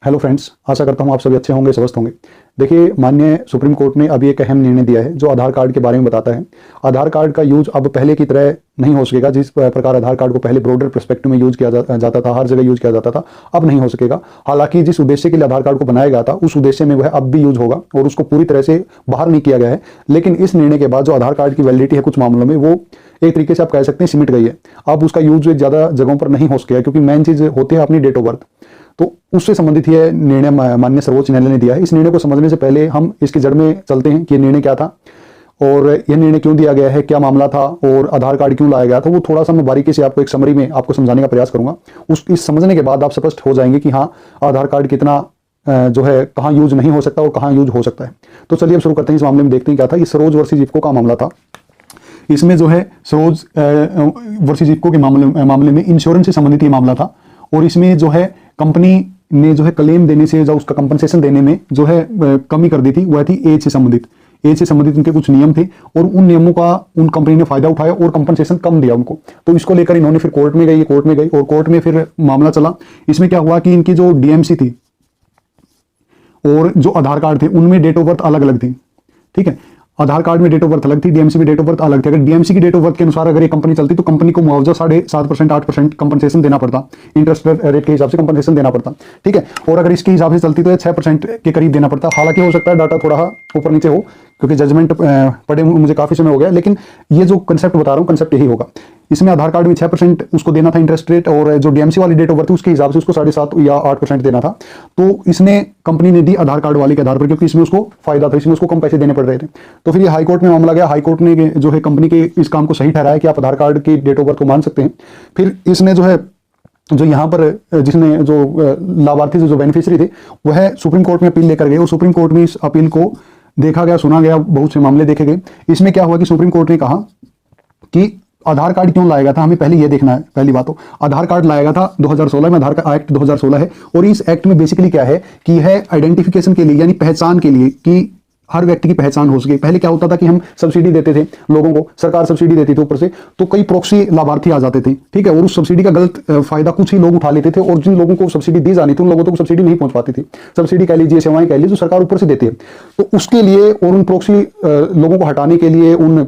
Hello friends, आशा करता हूँ आप सभी अच्छे होंगे, स्वस्थ होंगे। देखिए, माननीय सुप्रीम कोर्ट ने अभी एक अहम निर्णय दिया है जो आधार कार्ड के बारे में बताता है। आधार कार्ड का यूज अब पहले की तरह नहीं हो सकेगा। जिस प्रकार आधार कार्ड को पहले ब्रॉडर पर्सपेक्टिव में यूज किया जाता था, हर जगह यूज किया जाता था, अब नहीं हो सकेगा। हालांकि जिस उद्देश्य के लिए आधार कार्ड को बनाया गया था उस उद्देश्य में वह अब भी यूज होगा और उसको पूरी तरह से बाहर नहीं किया गया है। लेकिन इस निर्णय के बाद जो आधार कार्ड की वैलिडिटी है कुछ मामलों में वो एक तरीके से आप कह सकते हैं सिमट गई है। अब उसका यूज ज़्यादा जगहों पर नहीं हो सकेगा क्योंकि मेन चीज़ होती है अपनी डेट ऑफ बर्थ। तो उससे संबंधित यह निर्णय माननीय सर्वोच्च न्यायालय ने दिया है। इस निर्णय को समझने से पहले हम इसकी जड़ में चलते हैं कि यह निर्णय क्या था और यह निर्णय क्यों दिया गया है, क्या मामला था और आधार कार्ड क्यों लाया गया था। वो थोड़ा सा मैं बारीकी से आपको एक समरी में आपको समझाने का प्रयास करूंगा। इस समझने के बाद आप स्पष्ट हो जाएंगे कि हाँ, आधार कार्ड कितना जो है कहाँ यूज नहीं हो सकता और कहाँ यूज हो सकता है। तो चलिए अब शुरू करते हैं। इस मामले में देखते हैं क्या था। ये सरोज वर्सेस इफ्को का मामला था। इसमें जो है सरोज वर्सेस इफ्को के मामले में इंश्योरेंस से संबंधित ये मामला था और इसमें जो है कंपनी ने जो है क्लेम देने से या उसका कंपनसेशन देने में जो है कमी कर दी थी। वह थी एज से संबंधित उनके कुछ नियम थे और उन नियमों का उन कंपनी ने फायदा उठाया और कंपनसेशन कम दिया उनको। तो इसको लेकर इन्होंने फिर कोर्ट में गई और कोर्ट में फिर मामला चला। इसमें क्या हुआ कि इनकी जो डीएमसी थी और जो आधार कार्ड थे उनमें डेट ऑफ बर्थ अलग अलग थी। ठीक है, आधार कार्ड में डेट ऑफ बर्थ अलग थी, डीएमसी में डेट ऑफ बर्थ अलग थी। अगर डीएमसी की डेट ऑफ बर्थ के अनुसार अगर ये कंपनी चलती तो कंपनी को मुआवजा 7.5% 8% कंपनसेशन देना पड़ता, इंटरेस्ट रेट के हिसाब से कंपनसेशन देना पड़ता। ठीक है, और अगर इसके हिसाब से चलती तो 6% के करीब देना पड़ता। हालांकि हो सकता है डाटा थोड़ा ऊपर नीचे हो क्योंकि जजमेंट पढ़े मुझे काफी समय हो गया, लेकिन ये जो कंसेप्ट बता रहा हूँ कंसेप्ट यही होगा। इसमें आधार कार्ड में 6% उसको देना था इंटरेस्ट रेट और जो डीएमसी वाली डेट ऑफ बर्थ उसके हिसाब से उसको 7.5 या 8% देना था। तो इसने कंपनी ने दी आधार कार्ड वाले के आधार पर क्योंकि इसमें उसको फायदा था, इसमें उसको कम पैसे देने पड़ रहे थे। तो फिर ये हाईकोर्ट में मामला गया। हाईकोर्ट ने जो है कंपनी के इस काम को सही ठहराया कि आप आधार कार्ड की डेट ऑफ बर्थ को मान सकते हैं। फिर इसने जो है जो यहाँ पर जिसने जो लाभार्थी जो बेनिफिशियरी थे वह सुप्रीम कोर्ट में अपील लेकर गए और सुप्रीम कोर्ट में इस अपील को देखा गया, सुना गया, बहुत से मामले देखे गए। इसमें क्या हुआ कि सुप्रीम कोर्ट ने कहा कि आधार कार्ड क्यों लाया गया था, हमें पहले यह देखना है। पहली बात तो आधार कार्ड लाया गया था 2016 में, आधार कार्ड एक्ट 2016 है और इस एक्ट में बेसिकली क्या है कि यह आइडेंटिफिकेशन के लिए यानी पहचान के लिए कि हर व्यक्ति की पहचान हो सके। पहले क्या होता था कि हम सब्सिडी देते थे लोगों को, सरकार सब्सिडी देती थी ऊपर से, तो कई प्रॉक्सी लाभार्थी आ जाते थे। ठीक है, और उस सब्सिडी का गलत फायदा कुछ ही लोग उठा लेते थे और जिन लोगों को सब्सिडी दी जानी थी उन लोगों तक सब्सिडी नहीं पहुंच पाती थी। सब्सिडी कह लीजिए, सेवाएं कह लीजिए, जो सरकार ऊपर से देती है। तो उसके लिए और उन प्रॉक्सी लोगों को हटाने के लिए, उन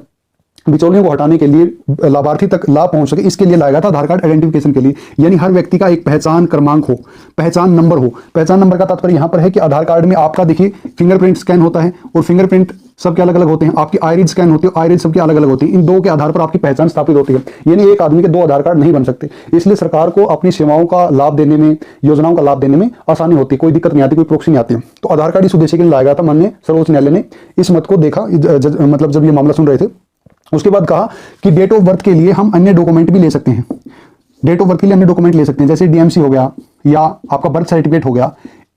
बिचौलियों को हटाने के लिए, लाभार्थी तक लाभ पहुंच सके, इसके लिए लाया गया था आधार कार्ड आइडेंटिफिकेशन के लिए। यानी हर व्यक्ति का एक पहचान क्रमांक हो, पहचान नंबर हो। पहचान नंबर का तात्पर्य यहां पर है कि आधार कार्ड में आपका देखिए फिंगरप्रिंट स्कैन होता है और फिंगरप्रिंट सबके अलग अलग होते हैं। आपकी आइरिस स्कैन होती है, आइरिस सबकी अलग अलग होती है। इन दो के आधार पर आपकी पहचान स्थापित होती है। यानी एक आदमी के दो आधार कार्ड नहीं बन सकते। इसलिए सरकार को अपनी सेवाओं का लाभ देने में, योजनाओं का लाभ देने में आसानी होती है, कोई दिक्कत नहीं आती, कोई प्रॉक्सी नहीं आती। तो आधार कार्ड इस उद्देश्य के लिए लाया गया था। माननीय सर्वोच्च न्यायालय ने इस मत को देखा, मतलब जब ये मामला सुन रहे थे उसके बाद कहा कि डेट ऑफ बर्थ के लिए हम अन्य डॉक्यूमेंट भी ले सकते हैं। डेट ऑफ बर्थ के लिए अन्य डॉक्यूमेंट ले सकते हैं, जैसे डीएमसी हो गया या आपका बर्थ सर्टिफिकेट हो गया।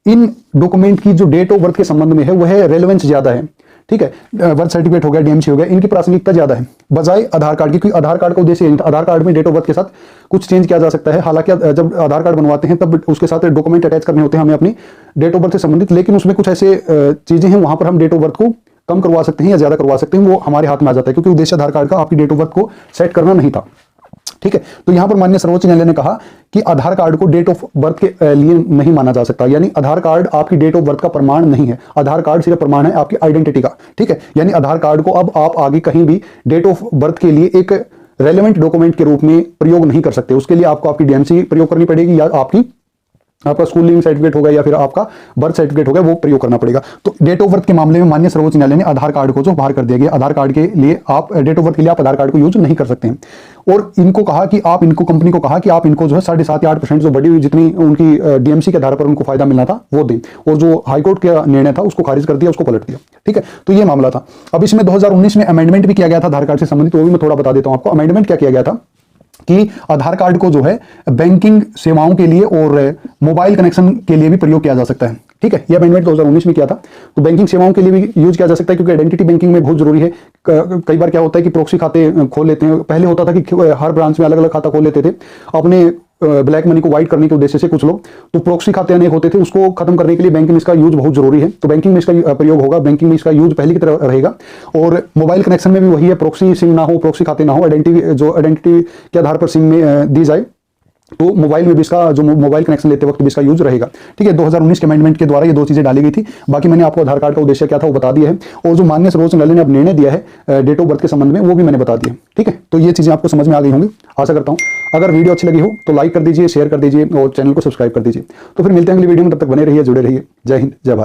इन डॉक्यूमेंट की जो डेट ऑफ बर्थ के संबंध में है वह रेलेवेंस ज्यादा है। ठीक है, बर्थ सर्टिफिकेट हो गया, डीएमसी हो गया, इनकी प्रासंगिकता ज्यादा है बजाय आधार कार्ड की। क्योंकि आधार कार्ड का उद्देश्य नहीं था। आधार कार्ड में डेट ऑफ बर्थ के साथ कुछ चेंज किया जा सकता है। हालांकि जब आधार कार्ड बनवाते हैं तब उसके साथ डॉक्यूमेंट अटैच करने होते हैं हमें अपनी डेट ऑफ बर्थ से संबंधित, लेकिन उसमें कुछ ऐसे चीजें हैं वहां पर हम डेट ऑफ बर्थ को कम करवा सकते हैं या ज्यादा करवा सकते हैं, वो हमारे हाथ में आ जाता है क्योंकि उद्देश्य आधार कार्ड का आपकी डेट ऑफ बर्थ को सेट करना नहीं था। ठीक है, तो यहां पर माननीय सर्वोच्च न्यायालय ने कहा कि आधार कार्ड को डेट ऑफ बर्थ के लिए नहीं माना जा सकता। यानी आधार कार्ड आपकी डेट ऑफ बर्थ का प्रमाण नहीं है। आधार कार्ड सिर्फ प्रमाण है आपकी आइडेंटिटी का। ठीक है, यानी आधार कार्ड को अब आप आगे कहीं भी डेट ऑफ बर्थ के लिए एक रेलेवेंट डॉक्यूमेंट के रूप में प्रयोग नहीं कर सकते। उसके लिए आपको आपकी डीएमसी प्रयोग करनी पड़ेगी या आपका स्कूलिंग सर्टिफिकेट होगा या फिर आपका बर्थ सर्टिफिकेट होगा, वो प्रयोग करना पड़ेगा। तो डेट ऑफ बर्थ के मामले में माननीय सर्वोच्च न्यायालय ने आधार कार्ड को जो बाहर कर दिया गया, आधार कार्ड के लिए आप डेट ऑफ बर्थ के लिए आप आधार कार्ड को यूज नहीं कर सकते हैं। और इनको कहा कि आप इनको, कंपनी को कहा कि आप इनको जो है 7.5 या 8% जो बढ़ी हुई जितनी उनकी डीएमसी के आधार पर उनको फायदा मिलना था वो दें। और जो हाईकोर्ट का निर्णय था उसको खारिज कर दिया, उसको पलट दिया। ठीक है, तो ये मामला था। अब इसमें 2019 में अमेंडमेंट भी किया गया था आधार कार्ड से संबंधित, वो भी मैं थोड़ा बता देता हूं आपको। अमेंडमेंट क्या किया गया था कि आधार कार्ड को जो है बैंकिंग सेवाओं के लिए और मोबाइल कनेक्शन के लिए भी प्रयोग किया जा सकता है। ठीक है, यह अमेंडमेंट 2019 में किया था। तो बैंकिंग सेवाओं के लिए भी यूज किया जा सकता है क्योंकि आइडेंटिटी बैंकिंग में बहुत जरूरी है। कई बार क्या होता है कि प्रॉक्सी खाते खोल लेते हैं। पहले होता था कि हर ब्रांच में अलग अलग खाता खोल लेते थे अपने ब्लैक मनी को वाइट करने के उद्देश्य से कुछ लोग। तो प्रॉक्सी खाते अनेक होते थे, उसको खत्म करने के लिए बैंकिंग में इसका यूज बहुत जरूरी है। तो बैंकिंग में इसका प्रयोग होगा, बैंकिंग में इसका यूज पहले की तरह रहेगा। और मोबाइल कनेक्शन में भी वही है, प्रॉक्सी सिम ना हो, प्रॉक्सी खाते ना हो, आइडेंटिटी के आधार पर सिम में दी जाए तो मोबाइल में भी इसका जो मोबाइल कनेक्शन लेते वक्त भी इसका यूज रहेगा। ठीक है, 2019 के अमेंडमेंट के द्वारा ये 2 चीजें डाली गई थी। बाकी मैंने आपको आधार कार्ड का उद्देश्य क्या था वो बता दिया है, और जो माननीय सर्वोच्च न्यायालय ने अब निर्णय दिया है डेट ऑफ बर्थ के संबंध में वो भी मैंने बता दिया। ठीक है, तो ये चीजें आपको समझ में आ गई होंगी आशा करता हूं। अगर वीडियो अच्छी लगी हो तो लाइक कर दीजिए, शेयर कर दीजिए और चैनल को सब्सक्राइब कर दीजिए। तो फिर मिलते हैं अगली वीडियो में, तब तक बने रहिए, जुड़े रहिए। जय हिंद, जय भारत।